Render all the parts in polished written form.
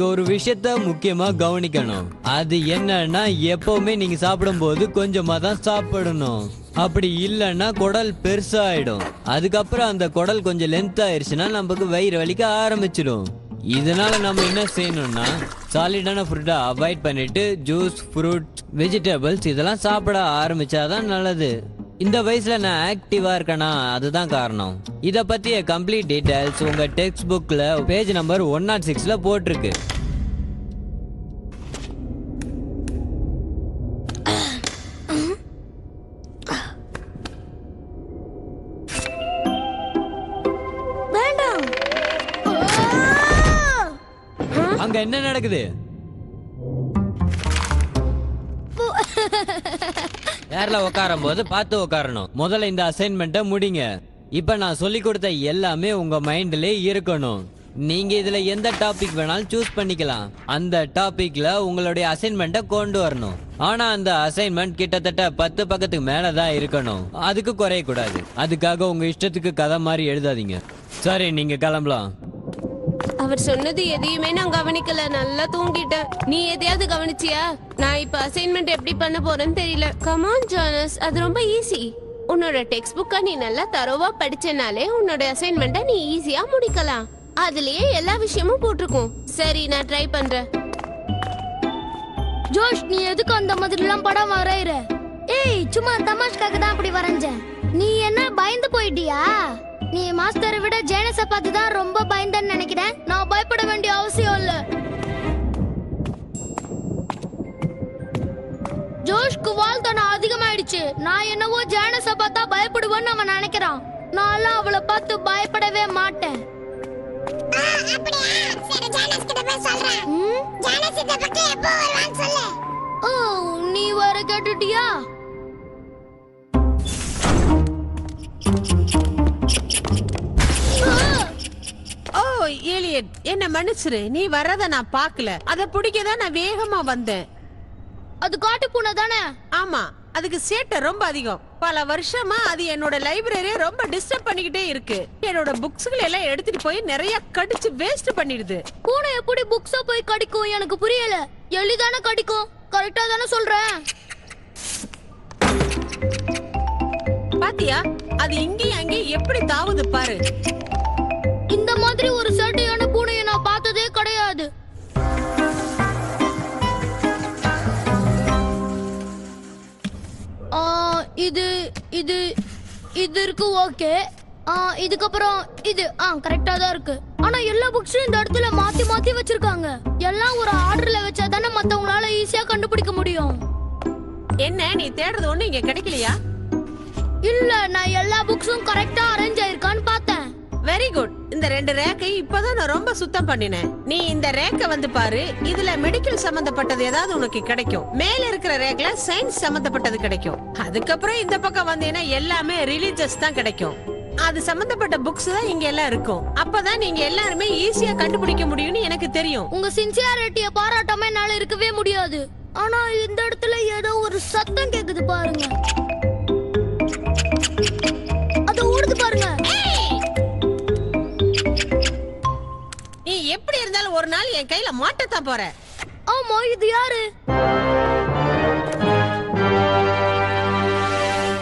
நீங்க ஒரு விஷயத்த முக்கியமா கவனிக்கணும். அது என்னன்னா எப்பவுமே நீங்க சாப்பிடும்போது கொஞ்சமா தான் சாப்பிடணும். அப்படி இல்லைன்னா குடல் பெருசாயிடும். அதுக்கப்புறம் அந்த குடல் கொஞ்சம் லென்த் ஆயிருச்சுன்னா நமக்கு வயிறு வலிக்க ஆரம்பிச்சிடும். இதனால நம்ம என்ன செய்யணும்னா சாலிடான ஃபுட்டை அவாய்ட் பண்ணிட்டு ஜூஸ், ஃப்ரூட், வெஜிடபிள்ஸ் இதெல்லாம் சாப்பிட ஆரம்பிச்சாதான் நல்லது. இந்த வயசுல நான் ஆக்டிவா இருக்கேனா அதுதான் காரணம். இத பத்திய கம்ப்ளீட் டீடைல்ஸ் உங்க டெக்ஸ்ட் புக்ல பேஜ் நம்பர் 106ல போட்டிருக்கு. அங்க என்ன நடக்குது? சேர்ல உட்காரும் போது பார்த்து உட்காரணும். முதல்ல இந்த அசைன்மெண்ட்டை முடிங்க. இப்ப நான் சொல்லி கொடுத்த எல்லாமே உங்க மைண்ட்லயே இருக்கணும். நீங்க இதுல எந்த டாபிக் வேணாலும் சூஸ் பண்ணிக்கலாம். அந்த டாபிக்ல உங்களுடைய அசைன்மெண்ட்டை கொண்டு வரணும். ஆனா அந்த அசைன்மெண்ட் கிட்டத்தட்ட 10 பக்கத்துக்கு மேலதான் இருக்கணும். அதுக்கு குறைய கூடாது. அதுக்காக உங்க இஷ்டத்துக்கு கதை மாதிரி எழுதாதீங்க. சரி, நீங்க கிளம்பலாம். அவர் சொன்னது எதையுமே நான் கவனிக்கல. நல்லா தூங்கிட்டேன். நீ எதையாவது கவனிச்சியா? நான் இப்ப அசைன்மெண்ட் எப்படி பண்ண போறேன்னு தெரியல. கமான் ஜானஸ், அது ரொம்ப ஈஸி. உன்னோட டெக்ஸ்ட் புக்கை நீ நல்லா தரோவா படிச்சனாலே உன்னோட அசைன்மெண்ட்டை நீ ஈஸியா முடிக்கலாம். அதுலயே எல்லா விஷயமும் போட்டிருக்கும். சரி, நான் ட்ரை பண்றேன். ஜோஷ், நீ எதுக்கு அந்த மாதிரி எல்லாம் படம் வரையற? ஏய், சும்மா தமாஷ்காக தான் அப்படி வரைஞ்சேன். நீ என்ன பயந்து போயிட்டியா? நீ மாஸ்டரை விட ஜேனஸ பார்த்து தான் ரொம்ப பயந்தன்னு நினைக்கிறேன். நான் பயப்பட வேண்டிய அவசியம் இல்ல. ஜோஷ்க்கு வாழ்த்தனம் அதிகமாயிடுச்சு. நான் என்னவோ ஜேனஸ பார்த்தா பயப்படுவேன்னு அவன் நினைக்கிறான். நான்லாம் அவளை பார்த்து பயப்படவே மாட்டேன். ஓ, நீ வர கேட்டுட்டியா? ஓ ஏலியட், என்ன மன்னிச்சிரு. நீ வர்றத நான் பார்க்கல. அத பிடிக்கதான் நான் வேகமா வந்தேன். அது காட்டு பூனை தானே? ஆமா, அதுக்கு சேட்டை ரொம்ப அதிகம். பல வருஷமா அது என்னோட லைப்ரரியை ரொம்ப டிஸ்டர்ப் பண்ணிக்கிட்டே இருக்கு. என்னோட புக்ஸ்களை எல்லாம் எடுத்துட்டு போய் நிறைய கடிச்சு வேஸ்ட் பண்ணிடுது. பூனை எப்படி புக்ஸ போய் கடிக்கும் எனக்கு புரியல. எளிதானே கடிக்கும். கரெக்டா தானே சொல்றேன்? பாத்தியா, அது இங்கேயும் அங்கேயும் எப்படி தாவுது பாரு. இந்த மாதிரி ஒரு சேட்டையான பூனையை நான் பார்த்ததே கிடையாது. இது இது இது இருக்கு. ஓகே, இதுக்கப்புறம் இது கரெக்டா தான் இருக்கு. ஆனா எல்லா புக்ஸும் இந்த இடத்துல மாத்தி மாத்தி வச்சிருக்காங்க. எல்லாம் ஒரு ஆர்டர்ல வச்சா தானே மத்தவங்களால ஈஸியா கண்டுபிடிக்க முடியும். என்ன, நீ தேடுறது ஒண்ணு இங்க கிடைக்கலையா? இல்ல, நான் எல்லா புக்ஸும் கரெக்டா அரேஞ்ச் ஆயிருக்கான்னு பார்த்தேன். Very good. இந்த 2 ரேக்கை இப்பதான் நான் ரொம்ப சுத்தம் பண்ணினேன். நீ இந்த ரேக்க வந்து பாரு. இதுல மெடிக்கல் சம்பந்தப்பட்டது ஏதாவது உனக்கு கிடைக்கும். மேல இருக்கிற ரேக்ல சயின்ஸ் சம்பந்தப்பட்டது கிடைக்கும். அதுக்கப்புறம் இந்த பக்கம் வந்தீங்கன்னா எல்லாமே ரிலீஜியஸ் தான் கிடைக்கும். அது சம்பந்தப்பட்ட புக்ஸ் தான் இங்க எல்லாம் இருக்கும். அப்பதான் நீங்க எல்லாருமே ஈஸியா கண்டுபிடிக்க முடியும்னு எனக்கு தெரியும். உங்க சின்சியாரிட்டிய பாராட்டாம என்னால இருக்கவே முடியாது. ஆனா இந்த இடத்துல ஏதோ ஒரு சத்தம் கேக்குது பாருங்க. அது ஓடுது பாருங்க. நீ எப்படி இருந்தாலும் ஒரு நாள் என் கையில மாட்டத்தான் போற. ஆமா, இது யாரு?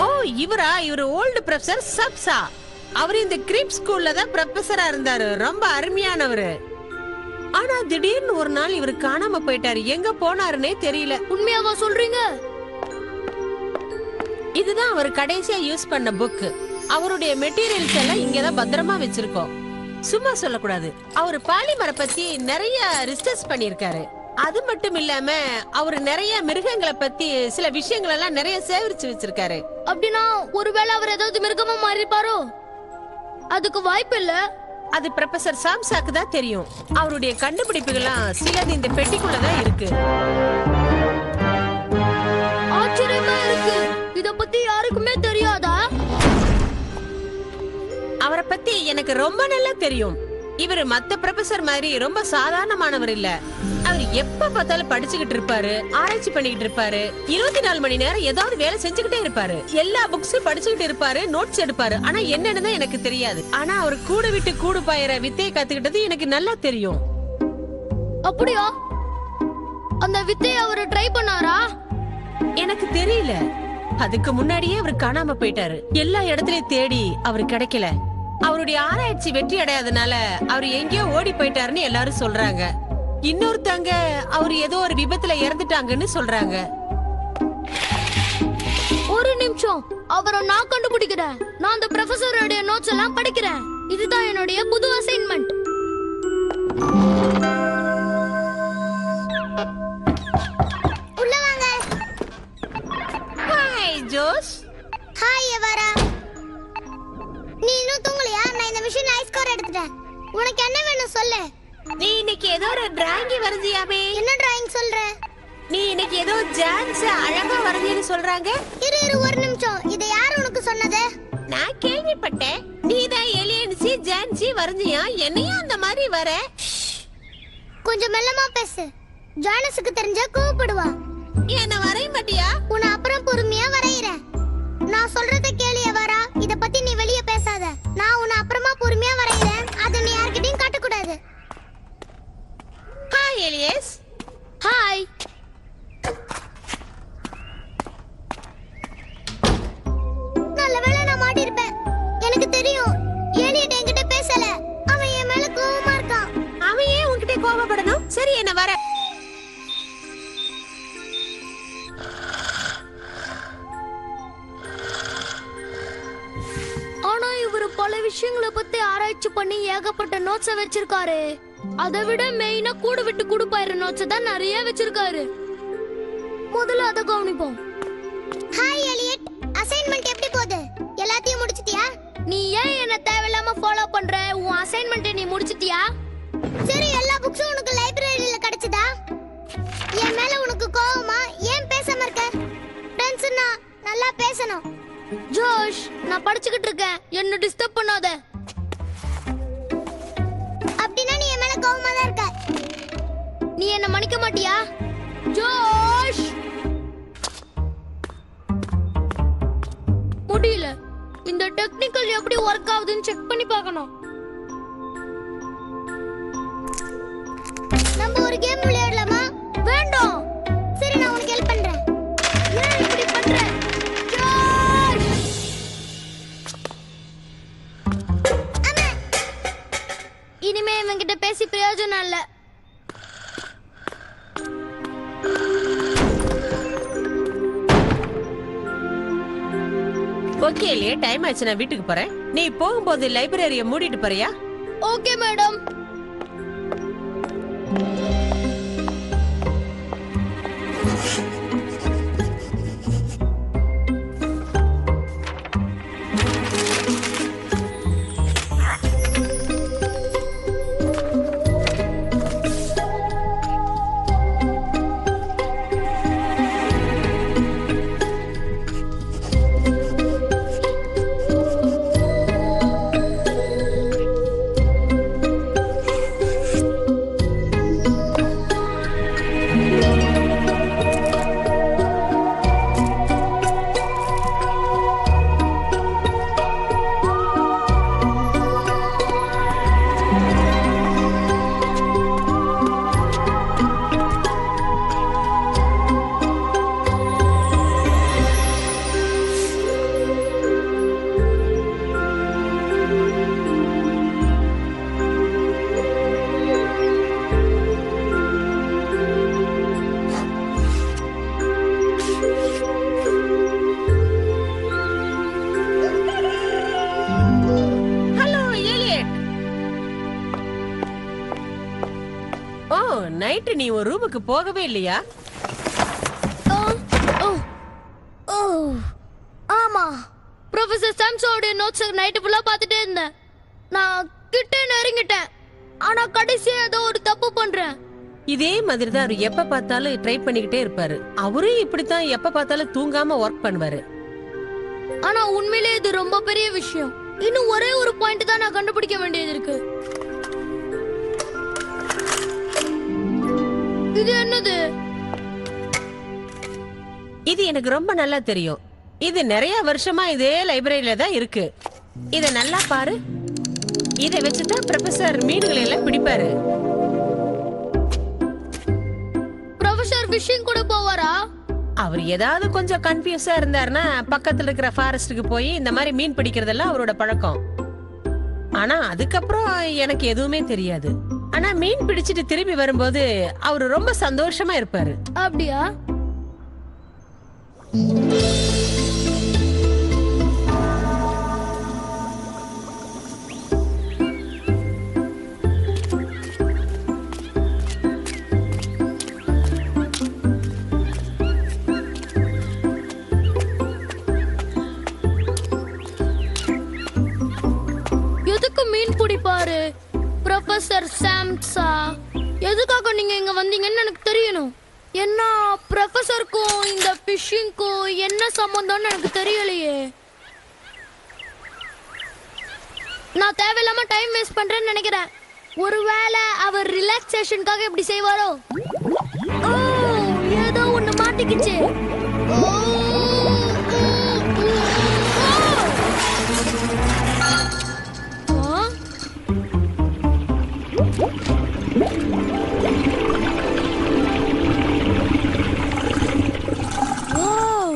ஓ, இவரு ஓல்டு ப்ரொஃபசர் சப்சா. அவர் இந்த கிரீப் ஸ்கூல்ல தான் ப்ரொஃபசரா இருந்தாரு. ரொம்ப அருமையானவரு. ஆனா திடீர்னு ஒரு நாள் இவரு காணாம போயிட்டாரு. எங்க போனாருன்னே தெரியல. உண்மையாவா சொல்றீங்க? இதுதான் அவர் கடைசியா யூஸ் பண்ண புக். அவருடைய மெட்டீரியல்ஸ் எல்லாம் இங்கதான் பத்திரமா வச்சிருக்கோம். சும்மா சொல்லக்கூடாது. அவரு பாலிமரை பத்தி நிறைய ரிசர்ச் பண்ணிருக்காரு. அது மட்டும் இல்லாம அவரு நிறைய மிருகங்களை பத்தி சில விஷயங்கள் எல்லாம் நிறைய சேகரிச்சு வச்சிருக்காரு. அப்படின்னா ஒருவேளை அவர் ஏதாவது மிருகமா மாறிப்பாரோ? அதுக்கு வாய்ப்பு இல்ல. அது ப்ரொஃபசர் சாம்சாக்கு தான் தெரியும். அவருடைய கண்டுபிடிப்புகள்லாம் சிலது இந்த பெட்டிக்குள்ளதான் இருக்கு. ஆச்சரியமா இருக்கு. இத பத்தி யாருக்குமே தெரியாதா? அவரை பத்தி எனக்கு ரொம்ப நல்லா தெரியும். இவரு மத்த ப்ரொஃபசர் மாதிரி ரொம்ப சாதாரணமானவர் இல்ல. அவர் எப்ப பார்த்தாலும் படிச்சுக்கிட்டு இருப்பாரு, ஆராய்ச்சி பண்ணிக்கிட்டு இருப்பாரு. 24 மணி நேரம் ஏதாவது வேலை செஞ்சுக்கிட்டே இருப்பாரு. எல்லா புக்ஸும் படிச்சுக்கிட்டு இருப்பாரு, நோட்ஸ் எடுப்பாரு. ஆனா என்னன்னு தான் எனக்கு தெரியாது. ஆனா அவர் கூடு விட்டு கூடு பாயிற வித்தையை கத்துக்கிட்டது எனக்கு நல்லா தெரியும். அப்படியா? அந்த வித்தையை அவரு ட்ரை பண்ணாரா? எனக்கு தெரியல. அதுக்கு முன்னாடியே அவர் காணாம போயிட்டாரு. எல்லா இடத்துலயும் தேடி அவரு கிடைக்கல. அவருடைய ஆராய்ச்சி வெற்றி அடையாதனால அவர் எங்கேயோ ஓடி போயிட்டாருன்னு எல்லாரும் சொல்றாங்க. இன்னொருத்தங்க அவர் ஏதோ ஒரு விபத்துல இறந்துட்டாங்கன்னு சொல்றாங்க. ஒரு நிமிஷம், அவரை நான் கண்டுபிடிக்கிறேன். நான் அந்த ப்ரொஃபசருடைய நோட்ஸ் எல்லாம் படிக்கிறேன். இதுதான் என்னுடைய புது அசைன்மெண்ட். உள்ள வாங்க. ஹாய் ஜோஷ். ஹாய் எவரா. நீ இன்னும் தூங்கலையா? நான் இந்த விஷயம் ஹை ஸ்கோர் எடுத்துட்டேன். உனக்கு என்ன வேணும் சொல்லு. நீ இன்னைக்கு ஏதோ ஒரு டிராயிங் வரைஞ்சியாமே? என்ன டிராயிங் சொல்ற? நீ இன்னைக்கு ஏதோ ஜான்ஸ் அழகா வரைஞ்சேன்னு சொல்றாங்க. இரு ஒரு நிமிஷம். இதை யார் உனக்கு சொன்னது? நான் கேள்விப்பட்டேன். நீதான் எலியன்சி ஜான்சி வரைஞ்சியா? என்னையும் அந்த மாதிரி வர. கொஞ்சம் மெல்லமா பேசு. ஜானஸுக்கு தெரிஞ்சா கோவப்படுவா. என்ன வரைய மாட்டியா? உன்னை அப்புறம் பொறுமையா வரையறேன். நான் சொல்றத கேளு எவரா. இத பத்தி நீ வெளிய பேசாத. நான் உன்னை அப்புறமா பொறுமையா வரையறேன். அத நீ யார்கிட்டயும் காட்ட கூடாது. ஹாய் எலியஸ். ஹாய். நல்லவேளை நான் மாட்டி இருப்பேன். எனக்கு தெரியும் ஏலியட் என்கிட்ட பேசல. அவன் என் மேல கோவமா இருக்கான். அவன் ஏன் உன்கிட்ட கோவப்படணும்? சரி என்ன வர. ஆனா இவரு பல விஷயங்களை பத்தி ஆராய்ச்சி பண்ணி ஏகப்பட்ட நோட்ஸ வச்சிருக்காரு. அதை விட மெயினா கூடு விட்டு கூடுப்பாயிர நோட்ஸ் தான் நிறைய வச்சிருக்காரு. முதல்ல அத கவனிப்போம். ஹாய் எலியட், அசைன்மென்ட் எப்படி போகுது? எல்லாத்தையும் முடிச்சிட்டியா? நீ ஏன் என்ன தேவையில்லாம ஃபாலோ பண்ற? உன் அசைன்மென்ட் நீ முடிச்சிட்டியா? சரி, எல்லா புக்ஸும் உனக்கு லைப்ரரியில கிடைச்சதா? என் மேல உனக்கு கோவமா? ஏன் பேசாம இருக்க? ஃப்ரெண்ட்ஸ்னா நல்லா பேசணும். ஜோஷ், நான் படிச்சுக்கிட்டு இருக்கேன். என்ன டிஸ்டர்ப் பண்ணாத. அப்படினா நீ என் மேல கோவமா தான் இருக்க. நீ என்ன மன்னிக்க மாட்டியா? ஜோஷ், முடியல. இந்த டெக்னிக்கல் எப்படி வொர்க் ஆகுதுன்னு செக் பண்ணி பார்க்கணும். நம்ம ஒரு கேம் விளையாடலாமா? வேண்டாம். சரி, நான் உனக்கு ஹெல்ப் பண்றேன். ஏன் இப்படி பண்ற? இனிமே இவங்கிட்ட பேசி பிரயோஜனம் இல்ல. ஓகே இல்லையே, டைம் ஆச்சு. நான் வீட்டுக்கு போறேன். நீ போகும்போது லைப்ரரியை மூடிட்டு போறியா? Okay madam. நைட்டு நீ ஒரு ரூமுக்கு போகவே இல்லையா? ஆமா, ப்ரொஃபசர் சாம்சோட நோட்ஸ் நைட் ஃபுல்லா பார்த்துட்டே இருந்தேன். நான் கிட்ட நெருங்கிட்டேன். ஆனா கடைசியா ஏதோ ஒரு தப்பு பண்றேன். இதே மாதிரி தான் அவர் எப்ப பார்த்தாலும் ட்ரை பண்ணிக்கிட்டே இருப்பாரு. அவரும் இப்படித்தான் எப்ப பார்த்தாலும் தூங்காம ஒர்க் பண்ணுவாரு. ஆனா உண்மையிலே இது ரொம்ப பெரிய விஷயம். இன்னும் ஒரே ஒரு பாயிண்ட் தான் நான் கண்டுபிடிக்க வேண்டியது இருக்கு. இது என்னது? இது எனக்கு ரொம்ப நல்லா தெரியும். இது நிறைய வருஷமா இதே லைப்ரரியில தான் இருக்கு. இத நல்லா பாரு. இத வச்சுதான் ப்ரொஃபசர் மீன்களை எல்லாம் பிடிப்பாரு. ப்ரொஃபசர் ஃபிஷிங் கூட போவாரா? அவர் ஏதாவது கொஞ்சம் கன்ஃபியூஸா இருந்தாருன்னா பக்கத்துல இருக்கிற ஃபாரஸ்டுக்கு போய் இந்த மாதிரி மீன் பிடிக்கிறதெல்லாம் அவரோட பழக்கம். ஆனா அதுக்கப்புறம் எனக்கு எதுவுமே தெரியாது. ஆனா மீன் பிடிச்சிட்டு திரும்பி வரும்போது அவரு ரொம்ப சந்தோஷமா இருப்பாரு. அப்படியா? எதுக்கு மீன் பிடிப்பாரு ப்ரொஃபசர் சாம்சா? எதுக்காக நீங்க இங்க வந்தீங்கன்னு எனக்கு தெரியணும். என்ன ப்ரொஃபசருக்கும் இந்த ஃபிஷிங்க்கும் என்ன சம்பந்தம்னு எனக்கு தெரியலையே. நான் தேவையில்லாம டைம் வேஸ்ட் பண்றேன்னு நினைக்கிறேன். ஒருவேளை அவர் ரிலாக்ஸேஷனுக்காக இப்படி செய்வாரோ? ஓ, ஏதோ ஒண்ணு மாட்டிக்கிச்சு. ஓ, ஆ? Wow.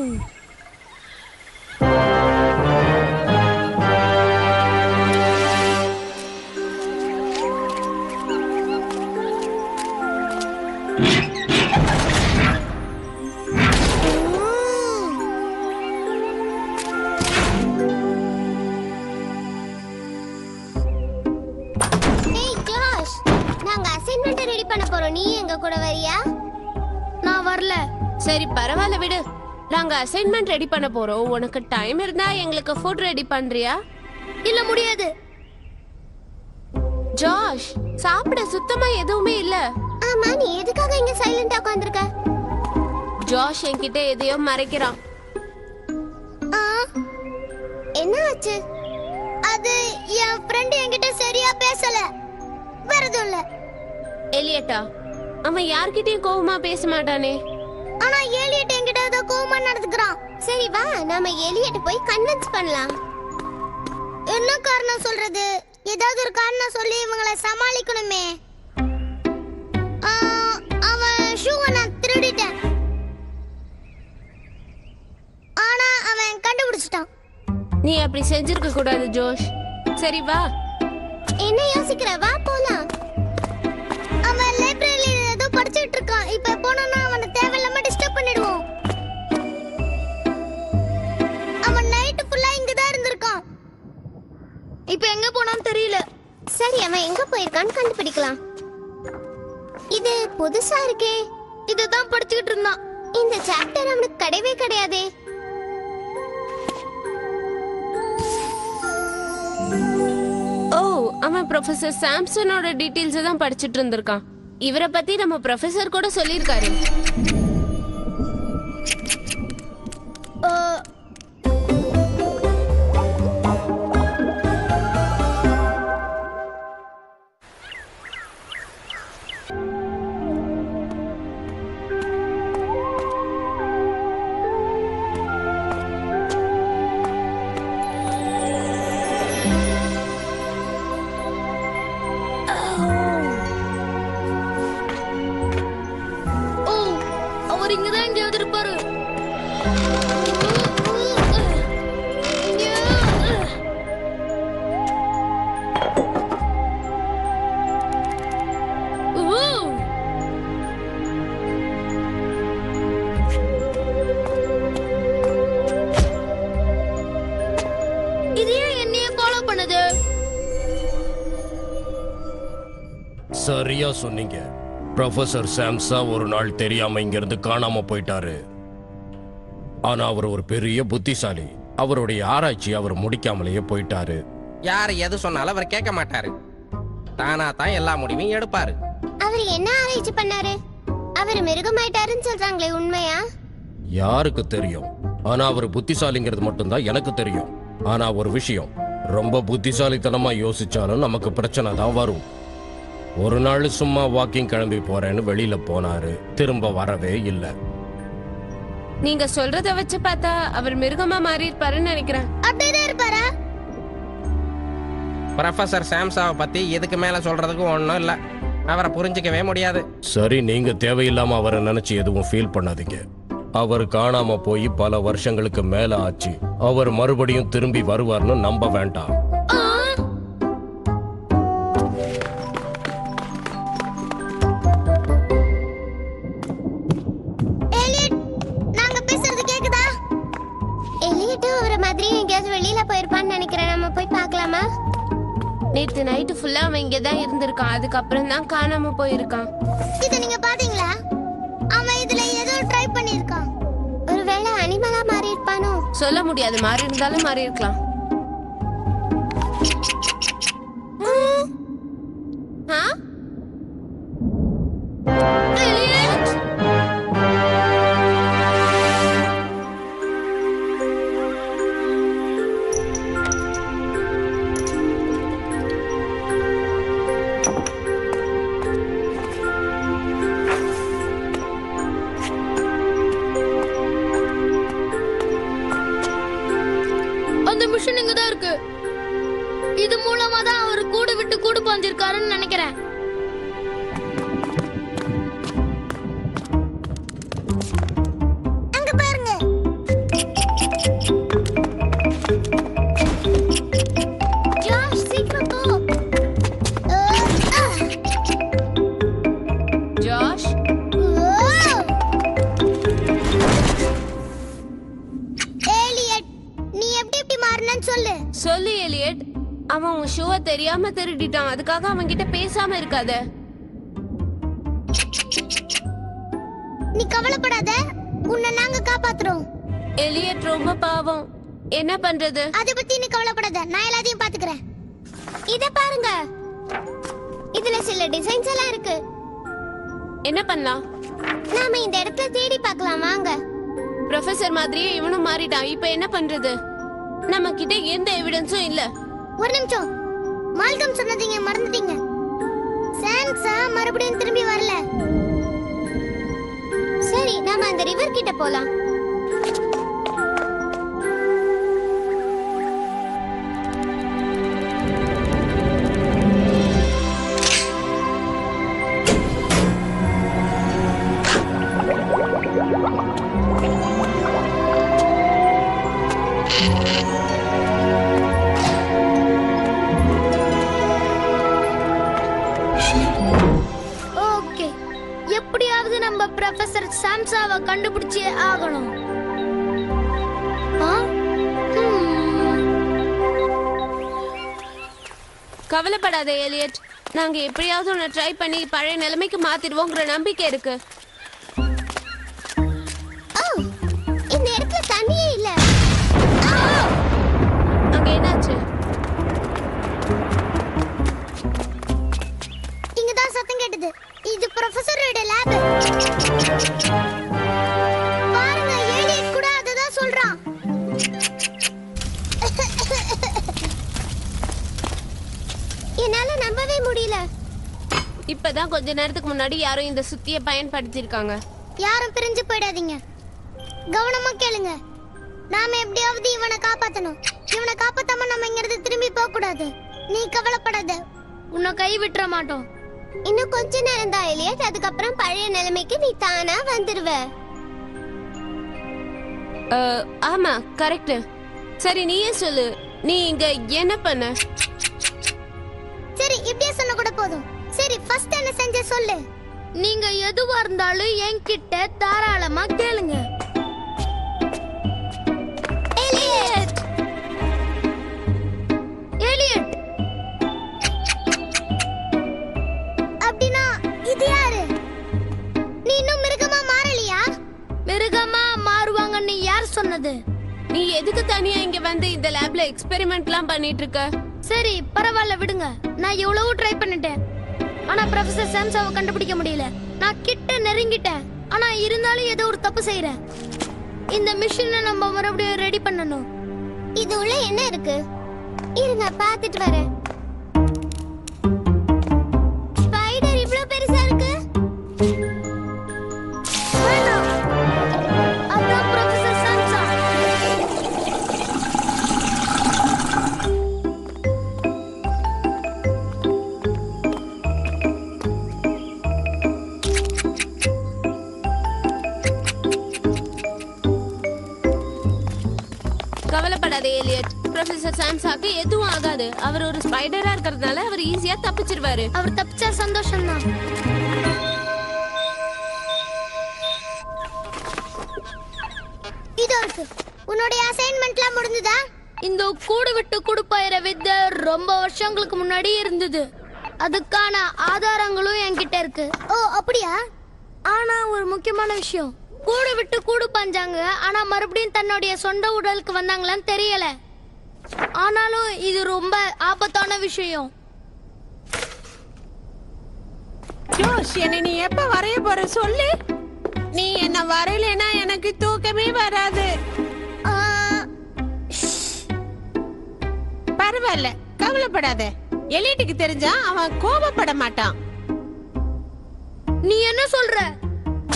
ஏய் ஜோஷ், நாங்க அசைன்மெண்ட் ரெடி பண்ண போறோம். நீ எங்க கூட வரியா? நான் வரல. சரி பரவாயில்ல விடு. நாங்க அசைன்மெண்ட் ரெடி பண்ண போறோம். உனக்கு டைம் இருந்தா எங்களுக்கு ஃபுட் ரெடி பண்றியா? இல்ல, முடியாது. ஜாஷ், சாப்பிட சுத்தமா எதுவுமே இல்ல. ஆமா, நீ எதுக்காக இங்க சைலண்டா உட்கார்ந்திருக்க? ஜாஷ் என்கிட்ட எதையோ மறைக்கிறான். ஆ, என்ன ஆச்சு? அது என் ஃப்ரெண்ட் என்கிட்ட சரியா பேசல. வேற எதுவும் இல்ல. எலியட்டா, அவன் யார்கிட்டயும் கோவமா பேச மாட்டானே. ஆனா ஏலியட் என்கிட்ட ஏதோ கோவமா நடந்துக்கிறான். சரி வா, நாம ஏலியட் போய் கன்வின்ஸ் பண்ணலாம். என்ன காரணம் சொல்றது? ஏதாவது ஒரு காரணம் சொல்லி இவங்களை சமாளிக்கணுமே. அவன் ஷூவை நான் திருடிட்டேன். ஆனா அவன் கண்டுபிடிச்சிட்டான். நீ அப்படி செஞ்சிருக்க கூடாது ஜோஷ். சரி வா. என்ன யோசிக்கிற? வா போலாம். அவன் லைப்ரரியில ஏதோ படிச்சிட்டு இருக்கான். இப்ப போனோம்னா அவனை தேவையில்லாம டிஸ்டர்ப் பண்ணிடுவோம். அவன் நைட் ஃபுல்லா இங்க தான் இருந்திருக்கான். இப்ப எங்க போனான்னு தெரியல. சரி, அவன் எங்க போயிருக்கான்னு கண்டுபிடிக்கலாம். இது புதுசா இருக்கே. இதுதான் படிச்சுக்கிட்டு இருந்தான். இந்த சாப்டர் அவனுக்கு கிடையவே கிடையாதே. ஓ, அவன் ப்ரொஃபசர் சாம்சனோட டீடைல்ஸ் தான் படிச்சிட்டு இருந்திருக்கான். இவரை பத்தி நம்ம ப்ரொஃபசர் கூட சொல்லியிருக்காரு. ஓ, அவர் இங்கதான் எங்கேயாவது இருப்பாரு. இது ஏன் என்னையே ஃபாலோ பண்ணுது? சரியா சொன்னீங்க. ப்ரொஃபசர் சாம்சா ஒரு நாள் தெரியாம இங்கிருந்து காணாம போயிட்டாரு. ஆனா அவர் ஒரு பெரிய புத்திசாலி. அவருடைய ஆராய்ச்சி அவர் முடிக்காமலேயே போயிட்டாரு. யார் எது சொன்னாலும் அவர் கேட்க மாட்டாரு. தானா தான் எல்லா முடிவையும் எடுப்பாரு. அவர் என்ன ஆராய்ச்சி பண்ணாரு? அவர் மிருகமாயிட்டாருன்னு சொல்றாங்களே, உண்மையா? யாருக்கு தெரியும்? ஆனா அவர் புத்திசாலிங்கிறது மட்டும்தான் எனக்கு தெரியும். ஆனா ஒரு விஷயம், ரொம்ப புத்திசாலித்தனமா யோசிச்சாலும் நமக்கு பிரச்சனை தான் வரும். ஒரு நாள் சும்மா வாக்கிங் கிளம்பி போறேன்னு வெளியில போனாரு. திரும்ப வரவே இல்லை. நீங்க சொல்றத வச்சு பார்த்தா அவர் மிருகமா மாறி இருப்பாருன்னு நினைக்கிறேன். அப்படிதான் இருப்பாரா? ப்ரொஃபசர் சாம்சாவை பத்தி இதுக்கு மேல சொல்றதுக்கு ஒன்றும் இல்லை. அவரை புரிஞ்சிக்கவே முடியாது. சரி, நீங்க தேவையில்லாம அவரை நினைச்சு எதுவும் ஃபீல் பண்ணாதீங்க. அவர் காணாம போய் பல வருஷங்களுக்கு மேல ஆச்சு. அவர் மறுபடியும் திரும்பி வருவார்னு நம்ப வேண்டாம். எலியட், நாங்க பேசுறது கேக்குதா? எலியட்டும் அவரை மாதிரி எங்கேயாவது வெளியில போயிருப்பான்னு நினைக்கிறேன். நம்ம போய் பார்க்கலாமா? நேத்து நைட்டு ஃபுல்லா அவன் இங்க தான் இருந்திருக்கான். அதுக்கப்புறம் தான் காணாம போயிருக்கான். இத நீங்க பாத்தீங்களா? அவன் இதுல ஏதோ ட்ரை பண்ணிருக்கான். ஒருவேளை அனிமலா மாறி இருப்பானோ? சொல்ல முடியாது, மாறி இருந்தாலும் மாறி இருக்கலாம். ஆ? எலியட்! அந்த மிஷின் இங்க தான் இருக்கு. இது மூலமா தான் அவர் கூடு விட்டு கூடு பாஞ்சிருக்காருன்னு நினைக்கிறேன். அங்க பாருங்க. ஜாஷ், சீக்கிரம் போ. ஜாஷ், எலியட், நீ எப்படி மாறினன்னு சொல்லு. சொல்லு எலியட். அவன் உன் ஷூவை தெரியாம திருடிட்டான். அதுக்காக அவன் கிட்ட பேசாம இருக்காத. நீ கவலைப்படாத, உன்னை நாங்க காப்பாத்துறோம். எலியட் ரொம்ப பாவம். என்ன பண்றது? அத பத்தி நீ கவலைப்படாத, நான் எல்லாத்தையும் பாத்துக்கிறேன். இத பாருங்க, இதுல சில டிசைன்ஸ் எல்லாம் இருக்கு. என்ன பண்ணலாம்? நாம இந்த இடத்துல தேடி பார்க்கலாம் வாங்க. ப்ரொஃபசர் மாதிரியே இவனும் மாறிட்டான். இப்ப என்ன பண்றது? நம்ம கிட்ட எந்த எவிடன்ஸும் இல்ல. ஒரு நிமிஷம், மால்கம் சொன்னதீங்க மறந்துட்டீங்க. சான்ஸா மறுபடியும் திரும்பி வரல. சரி, நாம அந்த ரிவர் கிட்ட போலாம். ஓகே, எப்படியாவது நம்ம ப்ரொஃபசர் சாம்சாவை கண்டுபிடிச்சே ஆகணும். ஆ? கவலைப்படாத எலியட். நாங்க எப்படியாவது உன்னை ட்ரை பண்ணி பழைய நிலைமைக்கு மாத்திடுவோங்கிற நம்பிக்கை இருக்கு. ஓ, இந்த இடத்துல தண்ணியே இல்ல. அங்க என்னாச்சு? இங்கதான் சத்தம் கேட்டது. இது ப்ரொஃபசரோட லேப். பாருங்க, ஏலியட் கூட அததான் சொல்றான். என்னால நம்பவே முடியல. இப்பதான் கொஞ்ச நேரத்துக்கு முன்னாடி யாரும் இந்த சுத்திய பயன்படுத்திருக்காங்க. யாரும் பிரிஞ்சு போயிடாதீங்க, கவனமா கேளுங்க. நாம எப்படியாவது இவனை காப்பாத்தணும். இவனை காப்பாத்தாம நம்ம இங்க இருந்து திரும்பி போக கூடாது. நீ கவலைப்படாத, உன்னை கை விட்டுற மாட்டோம். இன்னும் கொஞ்ச நேரம் தான் எலியட். அதுக்கப்புறம் பழைய நிலைமைக்கு நீ தானா வந்துருவ. ஆமா, கரெக்ட். சரி, நீயே சொல்லு, நீ இங்க என்ன பண்ண? சரி, இப்படியே சொன்ன கூட போதும். சரி, ஃபர்ஸ்ட் என்ன செஞ்ச சொல்லு. நீங்க எதுவா இருந்தாலும் என்கிட்ட தாராளமா கேளுங்க. எலியட், எலியட், அப்படினா இது யாரு? நீ இன்னும் மிருகமா மாறலையா? மிருகமா மாறுவாங்கன்னு யார் சொன்னது? நீ எதுக்கு தனியா இங்க வந்து இந்த லேப்ல எக்ஸ்பெரிமெண்ட்லாம் பண்ணிட்டு இருக்க? சரி, பரவாயில்ல, விடுங்க. நான் எவ்வளவோ ட்ரை பண்ணிட்டேன், ஆனா ப்ரொஃபசர் சாம்சாவை கண்டுபிடிக்க முடியல. நான் கிட்ட நெருங்கிட்டேன், ஆனா இருந்தாலும் ஏதோ ஒரு தப்பு செய்யறேன். இந்த மிஷினை நம்ம மறுபடியும் ரெடி பண்ணணும். இது உள்ள என்ன இருக்கு? இருங்க, பாத்துட்டு வரேன். ஸ்பைடர் இவ்ளோ பெருசா இருக்கு. வேண்டாம், அதான் ப்ரொஃபசர் சாம்சா. ப்ரொஃபசர் சாம்சாக்கு எதுவும் ஆகாது. அவர் ஒரு ஸ்பைடரா இருக்கிறதுனால அவர் ஈஸியா தப்பிச்சிருவாரு. அவர் தப்பிச்சா சந்தோஷம்தான். இதோ இருக்கு. உன்னுடைய அசைன்மெண்ட்லாம் முடிஞ்சதா? இந்த கூடு விட்டு கூடு பாயிற வித்தை ரொம்ப வருஷங்களுக்கு முன்னாடி இருந்தது. அதுக்கான ஆதாரங்களும் என்கிட்ட இருக்கு. ஓ அப்படியா? ஆனா ஒரு முக்கியமான விஷயம், கூடு விட்டு கூடு பாஞ்சாங்க, ஆனா மறுபடியும் தன்னுடைய சொந்த உடலுக்கு வந்தாங்களான்னு தெரியல. ஆனாலும் இது ரொம்ப ஆபத்தான விஷயம். ஜோஷ், என்னை நீ எப்ப வரைய போற சொல்லு. நீ என்ன வரையலனா எனக்கு தூக்கமே வராது. ஆ, பரவாயில்ல, கவலைப்படாத. எலிட்டுக்கு தெரிஞ்சா அவன் கோபப்பட மாட்டான். நீ என்ன சொல்ற?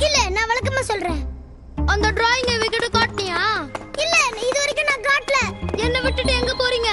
இல்ல, நான் வழக்கமா சொல்றேன். அந்த டிராயிங்கை விக்கிட்டு காட்டினியா? இல்ல, இது வரைக்கும் நான் காட்டல. என்ன விட்டுட்டு எங்க போறீங்க?